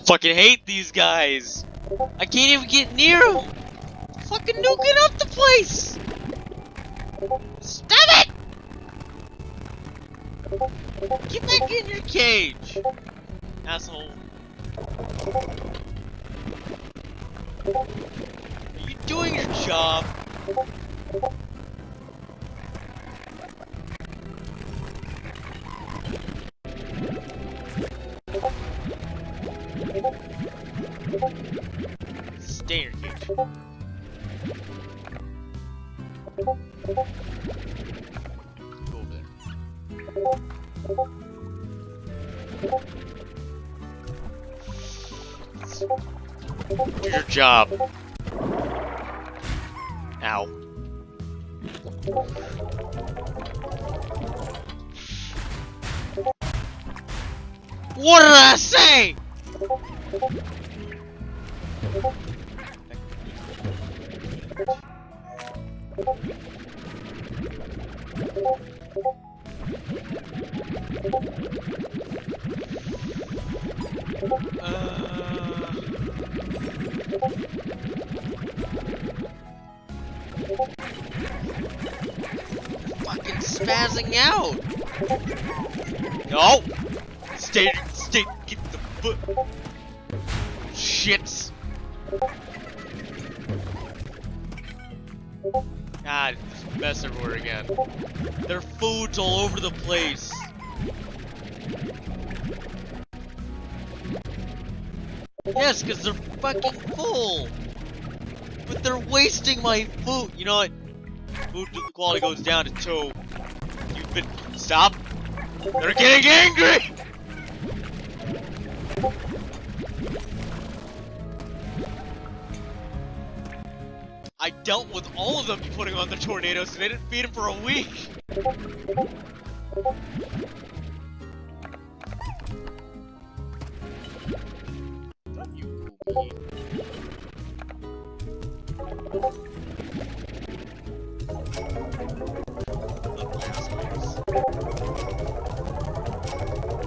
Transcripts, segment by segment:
Fucking hate these guys. I can't even get near them. Fucking nuking up the place. Stop it! Get back in your cage, asshole. Are you doing your job? Stay in your cage. Go over there. Do your job. Ow. What did I say? Fucking spazzing out. No. Stay, get the foot. Shits. God, there's a mess everywhere again. Their food's all over the place. Yes, because they're fucking full. But they're wasting my food. You know what? Food quality goes down to 2. You've been... Stop. They're getting angry! I dealt with all of them putting on the tornadoes, so they didn't feed them for a week. You booby.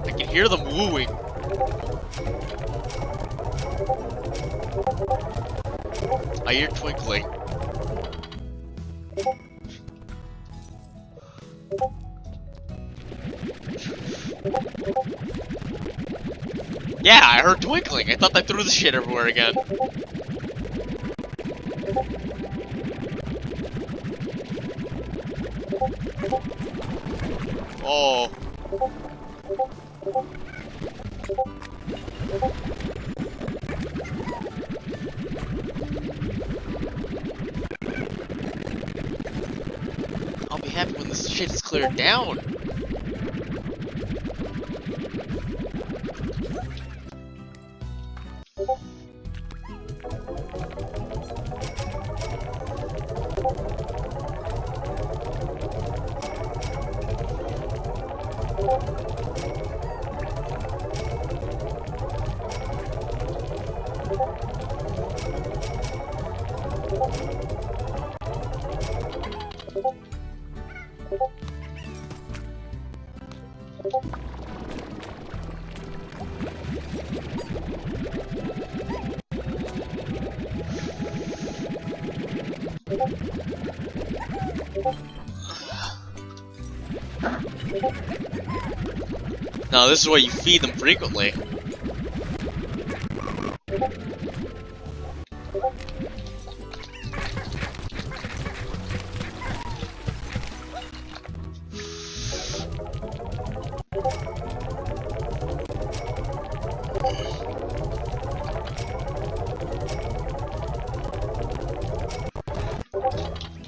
I can hear them wooing. I hear twinkling. Yeah, I heard twinkling. I thought they threw the shit everywhere again. Oh. I'll be happy when this shit's cleared down. No, this is where you feed them frequently.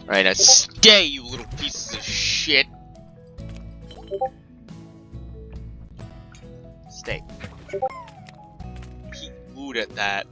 Right, now stay, you little pieces of shit. Stay. Keep food at that.